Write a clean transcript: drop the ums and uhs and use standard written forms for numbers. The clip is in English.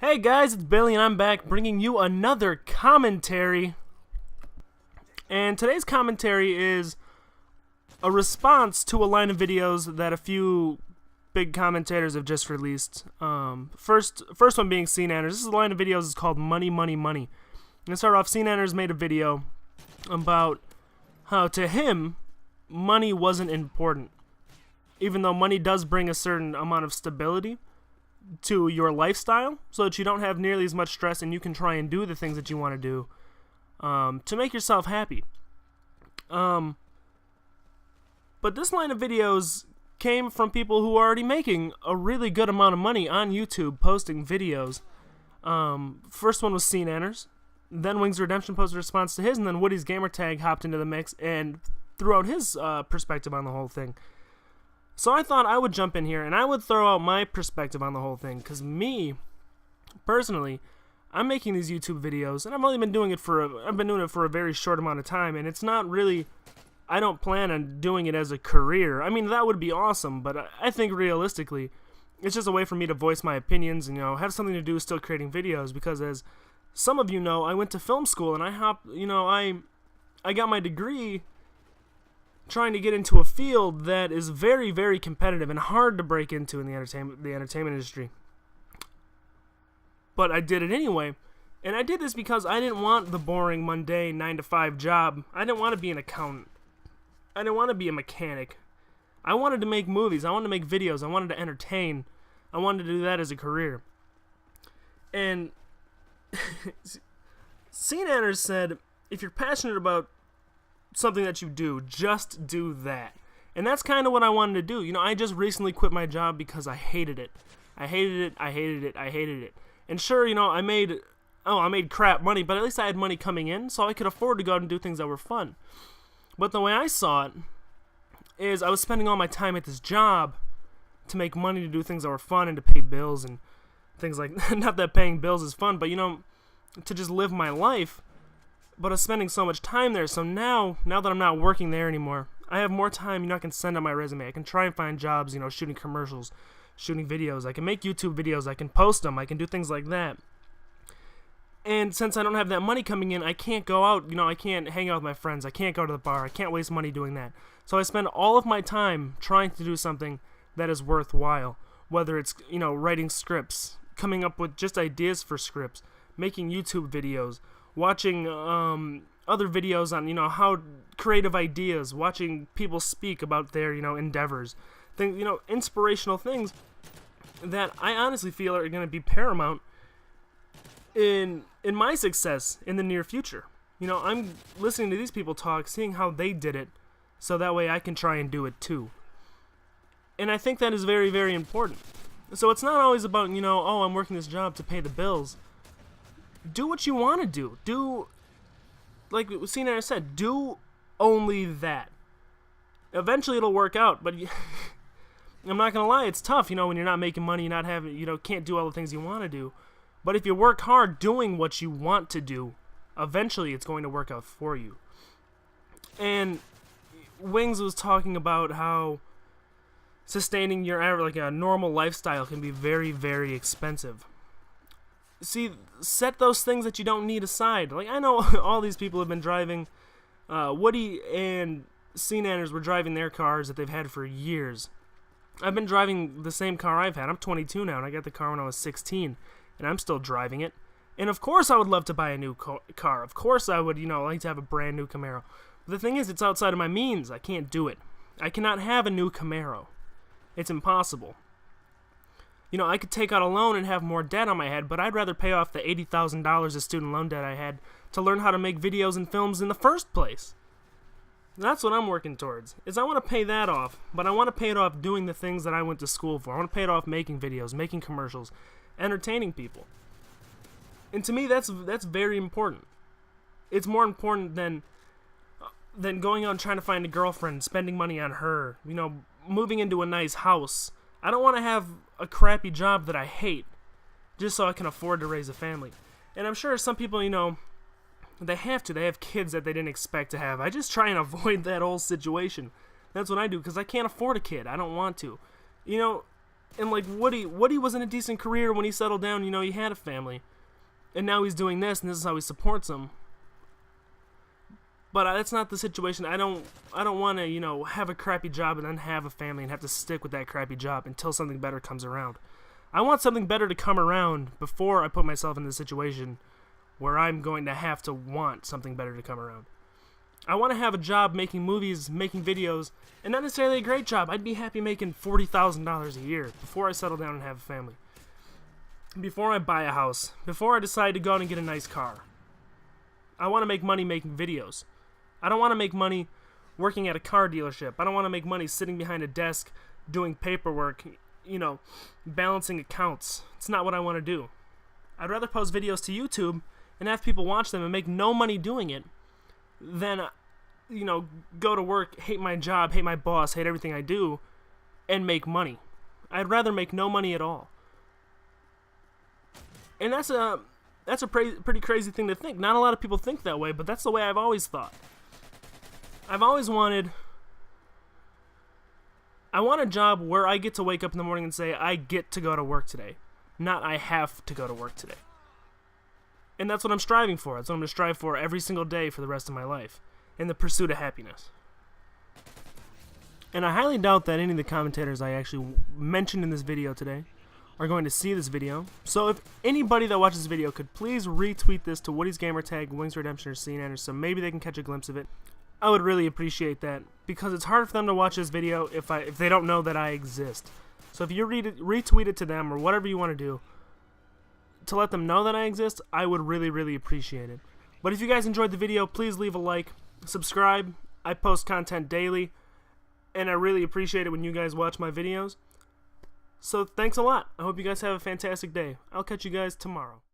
Hey guys, it's Billy and I'm back bringing you another commentary. And today's commentary is a response to a line of videos that a few big commentators have just released. First one being SeaNanners. This is a line of videos is called Money, Money, Money. And to start off, SeaNanners made a video about how to him, money wasn't important. Even though money does bring a certain amount of stability to your lifestyle, so that you don't have nearly as much stress and you can try and do the things that you want to do to make yourself happy. But this line of videos came from people who are already making a really good amount of money on YouTube posting videos. First one was SeaNanners, then WingsofRedemption posted a response to his, and then WoodysGamertag hopped into the mix and threw out his perspective on the whole thing. So I thought I would jump in here and I would throw out my perspective on the whole thing, because me, personally, I'm making these YouTube videos and I've been doing it for a very short amount of time, and it's not really, I don't plan on doing it as a career. I mean, that would be awesome, but I think realistically, it's just a way for me to voice my opinions and, have something to do still creating videos, because as some of you know, I went to film school and I got my degree trying to get into a field that is very, very competitive and hard to break into in the entertainment industry. But I did it anyway, and I did this because I didn't want the boring, mundane 9-to-5 job. I didn't want to be an accountant. I didn't want to be a mechanic. I wanted to make movies. I wanted to make videos. I wanted to entertain. I wanted to do that as a career. And SeaNanners said, if you're passionate about something that you do, just do that. And that's kind of what I wanted to do. I just recently quit my job because I hated it. I hated it. And sure, I made crap money, but at least I had money coming in, so I could afford to go out and do things that were fun. But the way I saw it is I was spending all my time at this job to make money to do things that were fun and to pay bills and things like that. Not that paying bills is fun, but to just live my life. But I was spending so much time there, so now that I'm not working there anymore, I have more time, I can send out my resume. I can try and find jobs, shooting commercials, shooting videos. I can make YouTube videos. I can post them. I can do things like that. And since I don't have that money coming in, I can't go out, I can't hang out with my friends. I can't go to the bar. I can't waste money doing that. So I spend all of my time trying to do something that is worthwhile, whether it's, writing scripts, coming up with just ideas for scripts, making YouTube videos, watching other videos on, how creative ideas, watching people speak about their, endeavors, things, inspirational things that I honestly feel are going to be paramount in my success in the near future. I'm listening to these people talk, seeing how they did it, so that way I can try and do it too. And I think that is very, very important. So it's not always about, oh, I'm working this job to pay the bills. Do what you want to do. Do, like SeaNanners said, do only that. Eventually it'll work out, but I'm not gonna lie, it's tough, when you're not making money, you're not having, can't do all the things you want to do. But if you work hard doing what you want to do, eventually it's going to work out for you. And Wings was talking about how sustaining your a normal lifestyle can be very, very expensive. See, set those things that you don't need aside. Like, I know all these people have been driving, Woody and SeaNanners were driving their cars that they've had for years. I've been driving the same car I've had. I'm 22 now, and I got the car when I was 16, and I'm still driving it. And of course I would love to buy a new car. Of course I would, like to have a brand new Camaro. But the thing is, it's outside of my means. I can't do it. I cannot have a new Camaro. It's impossible. I could take out a loan and have more debt on my head, but I'd rather pay off the $80,000 of student loan debt I had to learn how to make videos and films in the first place. That's what I'm working towards, is I want to pay that off, but I want to pay it off doing the things that I went to school for. I want to pay it off making videos, making commercials, entertaining people. And to me, that's very important. It's more important than going out and trying to find a girlfriend, spending money on her, moving into a nice house. I don't want to have a crappy job that I hate just so I can afford to raise a family. And I'm sure some people, they have kids that they didn't expect to have. I just try and avoid that whole situation. That's what I do, because I can't afford a kid. I don't want to. And like Woody was in a decent career when he settled down. You know, he had a family, and now he's doing this, and this is how he supports them. But that's not the situation. I don't want to, you know, have a crappy job and then have a family and have to stick with that crappy job until something better comes around. I want something better to come around before I put myself in the situation where I'm going to have to want something better to come around. I want to have a job making movies, making videos, and not necessarily a great job. I'd be happy making $40,000 a year before I settle down and have a family. Before I buy a house. Before I decide to go out and get a nice car. I want to make money making videos. I don't want to make money working at a car dealership. I don't want to make money sitting behind a desk doing paperwork, you know, balancing accounts. It's not what I want to do. I'd rather post videos to YouTube and have people watch them and make no money doing it than, you know, go to work, hate my job, hate my boss, hate everything I do, and make money. I'd rather make no money at all. And that's a pretty crazy thing to think. Not a lot of people think that way, but that's the way I've always thought. I want a job where I get to wake up in the morning and say, I get to go to work today, not I have to go to work today. And that's what I'm striving for. That's what I'm going to strive for every single day for the rest of my life, in the pursuit of happiness. And I highly doubt that any of the commentators I actually mentioned in this video today are going to see this video. So if anybody that watches this video could please retweet this to WoodysGamertag, WingsofRedemption, or SeaNanners, so maybe they can catch a glimpse of it. I would really appreciate that, because it's hard for them to watch this video if they don't know that I exist. So if you retweet it to them, or whatever you want to do, to let them know that I exist, I would really, really appreciate it. But if you guys enjoyed the video, please leave a like, subscribe. I post content daily, and I really appreciate it when you guys watch my videos. So thanks a lot. I hope you guys have a fantastic day. I'll catch you guys tomorrow.